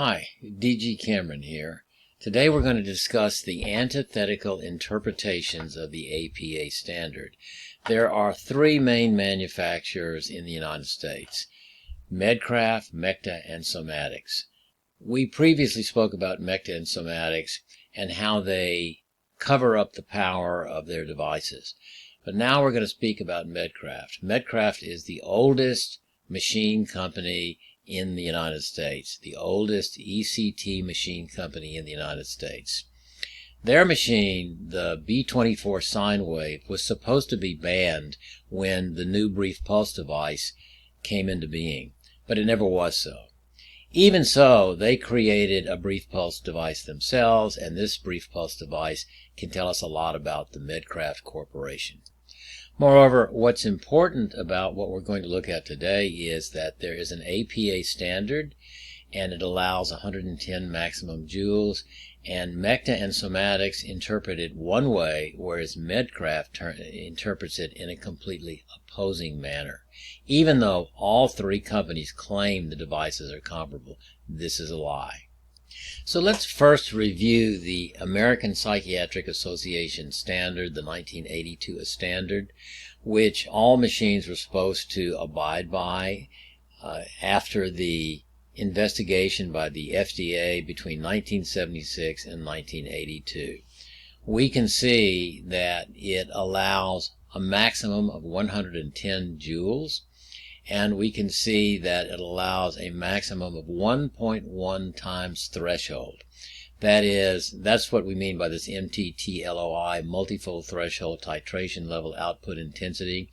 Hi, D.G. Cameron here. Today we're going to discuss the antithetical interpretations of the APA standard. There are three main manufacturers in the United States: Medcraft, MECTA, and Somatics. We previously spoke about MECTA and Somatics and how they cover up the power of their devices. But now we're going to speak about Medcraft. Medcraft is the oldest machine company in the United States, the oldest ECT machine company in the United States. Their machine, the B24 sine wave, was supposed to be banned when the new brief pulse device came into being, but it never was so. Even so, they created a brief pulse device themselves, and this brief pulse device can tell us a lot about the Medcraft Corporation. Moreover, what's important about what we're going to look at today is that there is an APA standard, and it allows 110 maximum joules, and MECTA and Somatics interpret it one way, whereas Medcraft interprets it in a completely opposing manner. Even though all three companies claim the devices are comparable, this is a lie. So let's first review the American Psychiatric Association standard, the 1982 standard, which all machines were supposed to abide by after the investigation by the FDA between 1976 and 1982. We can see that it allows a maximum of 110 joules, and we can see that it allows a maximum of 1.1 times threshold. That's what we mean by this MTTLOI, multifold threshold titration level output intensity.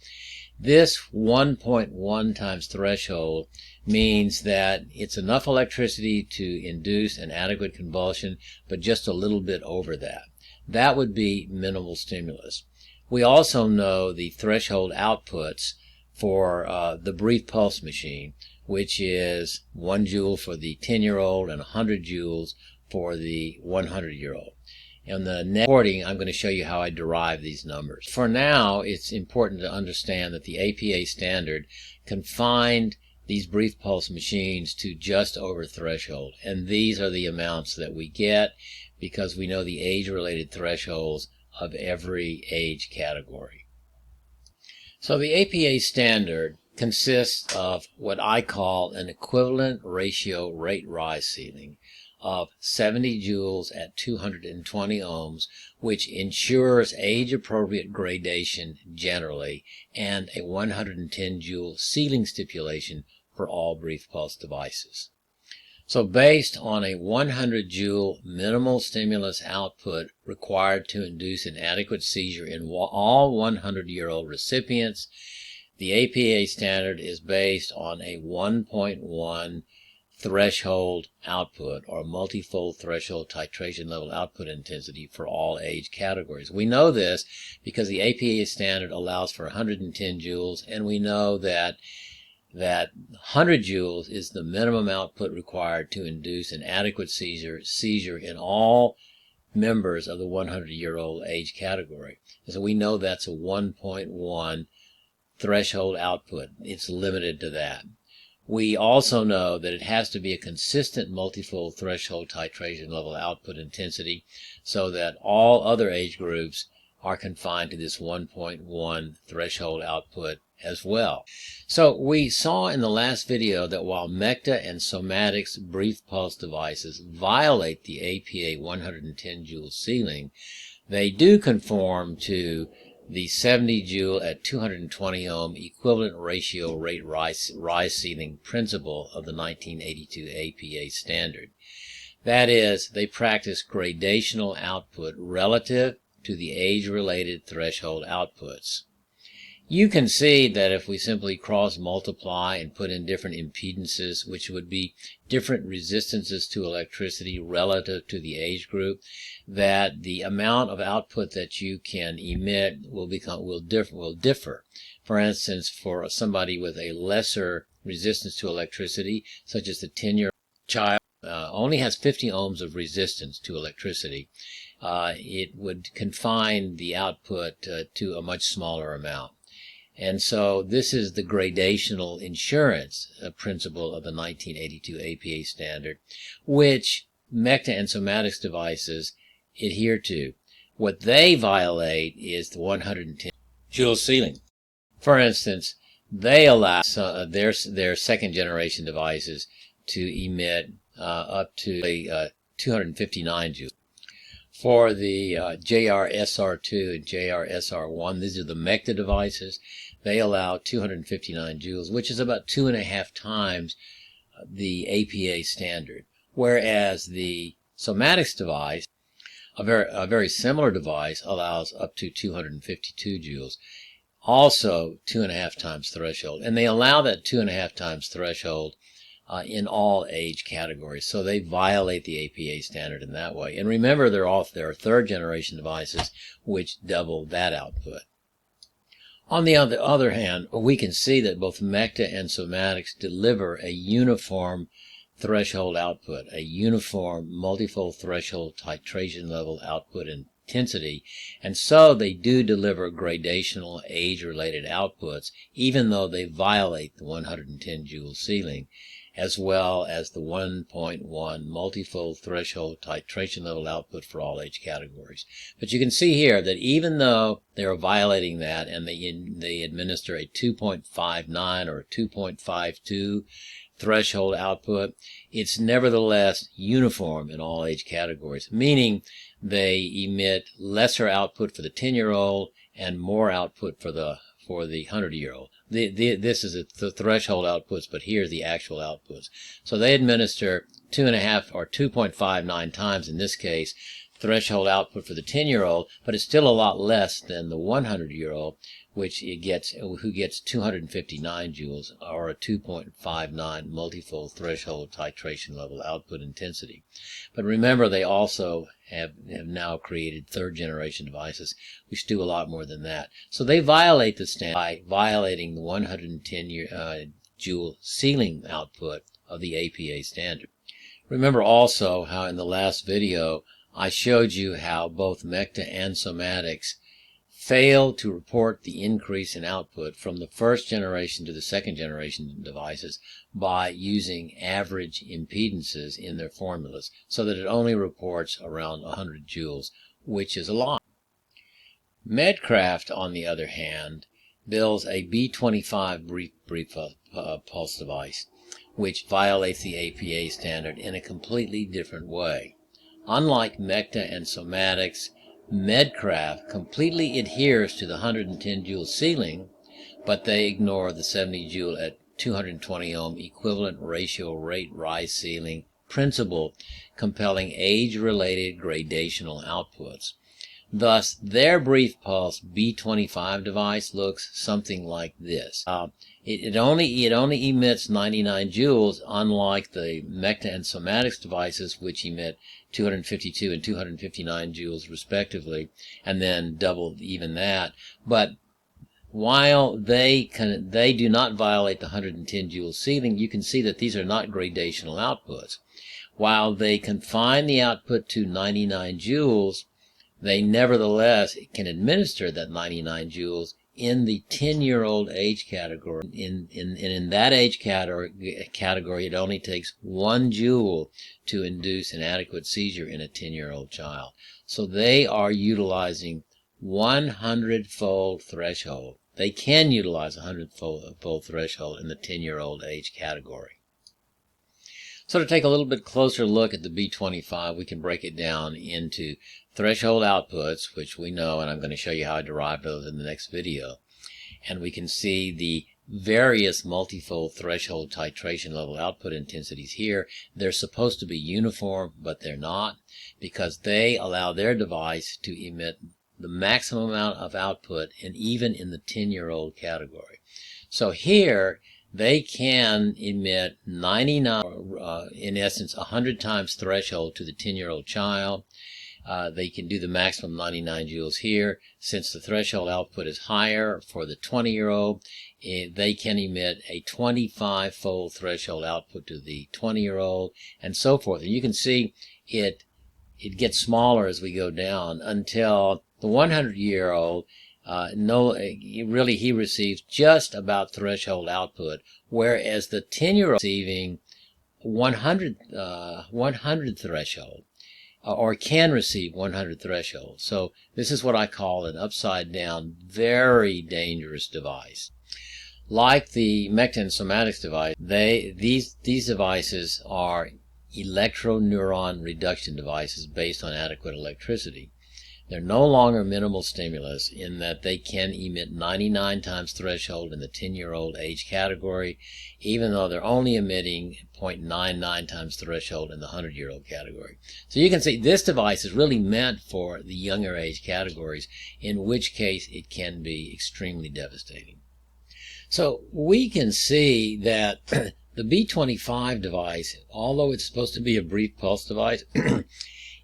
This 1.1 times threshold means that it's enough electricity to induce an adequate convulsion, but just a little bit over that. That would be minimal stimulus. We also know the threshold outputs for the brief pulse machine, which is 1 joule for the 10-year-old and 100 joules for the 100-year-old. In the next recording, I'm going to show you how I derive these numbers. For now, it's important to understand that the APA standard confined these brief pulse machines to just over threshold, and these are the amounts that we get because we know the age-related thresholds of every age category. So the APA standard consists of what I call an equivalent ratio rate rise ceiling of 70 joules at 220 ohms, which ensures age-appropriate gradation generally, and a 110 joule ceiling stipulation for all brief pulse devices. So based on a 100 joule minimal stimulus output required to induce an adequate seizure in all 100-year-old recipients, the APA standard is based on a 1.1 threshold output, or multifold threshold titration level output intensity for all age categories. We know this because the APA standard allows for 110 joules, and we know that 100 joules is the minimum output required to induce an adequate seizure in all members of the 100-year-old age category. And so we know that's a 1.1 threshold output. It's limited to that. We also know that it has to be a consistent multifold threshold titration level output intensity so that all other age groups are confined to this 1.1 threshold output as well. So we saw in the last video that while MECTA and Somatics brief pulse devices violate the APA 110 joule ceiling, they do conform to the 70 joule at 220 ohm equivalent ratio rate rise ceiling principle of the 1982 APA standard. That is, they practice gradational output relative to the age-related threshold outputs. You can see that if we simply cross-multiply and put in different impedances, which would be different resistances to electricity relative to the age group, that the amount of output that you can emit will differ. For instance, for somebody with a lesser resistance to electricity, such as the 10-year-old child, only has 50 ohms of resistance to electricity, it would confine the output to a much smaller amount. And so this is the gradational insurance principle of the 1982 APA standard, which MECTA and Somatics devices adhere to. What they violate is the 110 joule ceiling. For instance, they allow their second generation devices to emit up to 259 joules. For the JRSR2 and JRSR1, these are the MECTA devices, they allow 259 joules, which is about 2.5 times the APA standard. Whereas the Somatics device, a very similar device, allows up to 252 joules, also 2.5 times threshold. And they allow that 2.5 times threshold in all age categories. So they violate the APA standard in that way. And remember, there are third generation devices which double that output. On the other hand, we can see that both MECTA and Somatics deliver a uniform threshold output, a uniform multifold threshold titration level output intensity, and so they do deliver gradational age-related outputs, even though they violate the 110 joule ceiling, as well as the 1.1 multifold threshold titration level output for all age categories. But you can see here that even though they are violating that and they administer a 2.59 or a 2.52 threshold output, it's nevertheless uniform in all age categories, meaning they emit lesser output for the 10-year-old and more output for the 100-year-old. This is the threshold outputs, but here's the actual outputs. So they administer 2.5 or 2.59 times in this case threshold output for the 10-year-old, but it's still a lot less than the 100-year-old, who gets 259 joules or a 2.59 multifold threshold titration level output intensity. But remember, they also have now created third generation devices which do a lot more than that. So they violate the standard by violating the 110 joule ceiling output of the APA standard. Remember also how in the last video I showed you how both MECTA and Somatics fail to report the increase in output from the first generation to the second generation devices by using average impedances in their formulas, so that it only reports around 100 joules, which is a lot. Medcraft, on the other hand, builds a B25 brief pulse device, which violates the APA standard in a completely different way. Unlike MECTA and Somatics, Medcraft completely adheres to the 110 joule ceiling, but they ignore the 70 joule at 220 ohm equivalent ratio rate rise ceiling principle, compelling age-related gradational outputs. Thus, their brief pulse B25 device looks something like this. It only emits 99 joules, unlike the MECTA and Somatics devices, which emit 252 and 259 joules respectively, and then double even that. But while they do not violate the 110 joule ceiling, you can see that these are not gradational outputs. While they confine the output to 99 joules, they nevertheless can administer that 99 joules in the 10-year-old age category. In that age category, it only takes 1 joule to induce an adequate seizure in a 10-year-old child. So they are utilizing 100-fold threshold. They can utilize a 100-fold threshold in the 10-year-old age category. So to take a little bit closer look at the B25, we can break it down into threshold outputs, which we know, and I'm going to show you how I derive those in the next video. And we can see the various multifold threshold titration level output intensities here. They're supposed to be uniform, but they're not, because they allow their device to emit the maximum amount of output, and even in the 10-year-old category. So here, they can emit 99, in essence, 100 times threshold to the 10-year-old child. They can do the maximum 99 joules here. Since the threshold output is higher for the 20-year-old, they can emit a 25-fold threshold output to the 20-year-old, and so forth. And you can see it gets smaller as we go down until the 100-year-old really he receives just about threshold output, whereas the 10-year-old receiving 100 threshold, or can receive 100 threshold. So this is what I call an upside down, very dangerous device. Like the MECTA and Somatics device, these devices are electroneuron reduction devices based on adequate electricity. They're no longer minimal stimulus in that they can emit 99 times threshold in the 10-year-old age category, even though they're only emitting 0.99 times threshold in the 100-year-old category. So you can see this device is really meant for the younger age categories, in which case it can be extremely devastating. So we can see that the B25 device, although it's supposed to be a brief pulse device,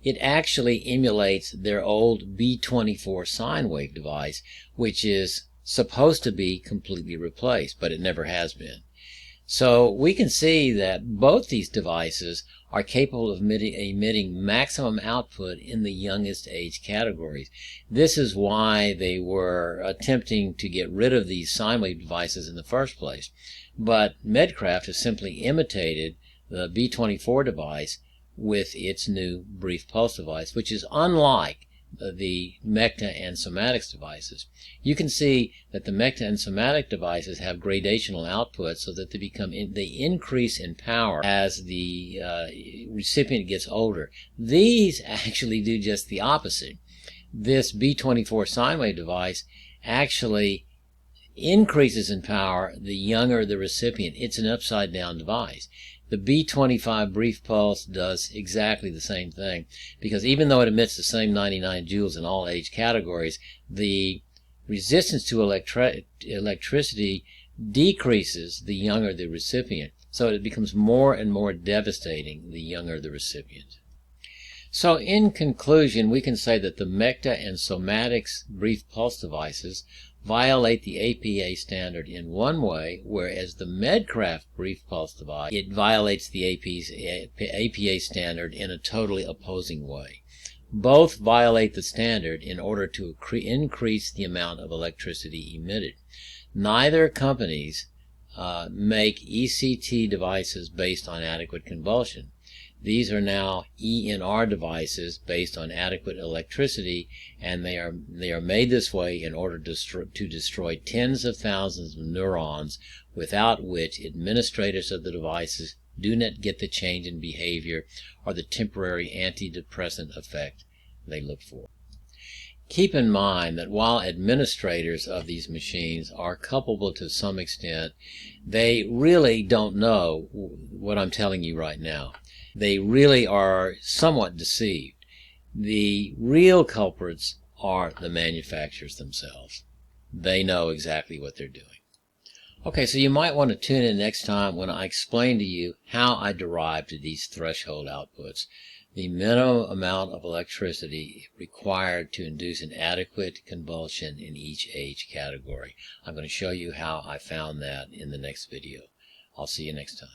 it actually emulates their old B24 sine wave device, which is supposed to be completely replaced, but it never has been. So we can see that both these devices are capable of emitting maximum output in the youngest age categories. This is why they were attempting to get rid of these sine wave devices in the first place. But Medcraft has simply imitated the B24 device with its new brief pulse device, which is unlike the MECTA and Somatics devices. You can see that the MECTA and Somatic devices have gradational output so that they increase in power as the recipient gets older. These actually do just the opposite. This B24 sine wave device actually increases in power the younger the recipient. It's an upside down device. The B25 brief pulse does exactly the same thing, because even though it emits the same 99 joules in all age categories, the resistance to electricity decreases the younger the recipient. So it becomes more and more devastating the younger the recipient. So in conclusion, we can say that the MECTA and Somatics brief pulse devices violate the APA standard in one way, whereas the Medcraft brief pulse device, it violates the APA standard in a totally opposing way. Both violate the standard in order to increase the amount of electricity emitted. Neither companies make ECT devices based on adequate convulsion. These are now ENR devices based on adequate electricity, and they are made this way in order to destroy tens of thousands of neurons, without which administrators of the devices do not get the change in behavior or the temporary antidepressant effect they look for. Keep in mind that while administrators of these machines are culpable to some extent, they really don't know what I'm telling you right now. They really are somewhat deceived. The real culprits are the manufacturers themselves. They know exactly what they're doing. Okay, so you might want to tune in next time when I explain to you how I derived these threshold outputs, the minimum amount of electricity required to induce an adequate convulsion in each age category. I'm going to show you how I found that in the next video. I'll see you next time.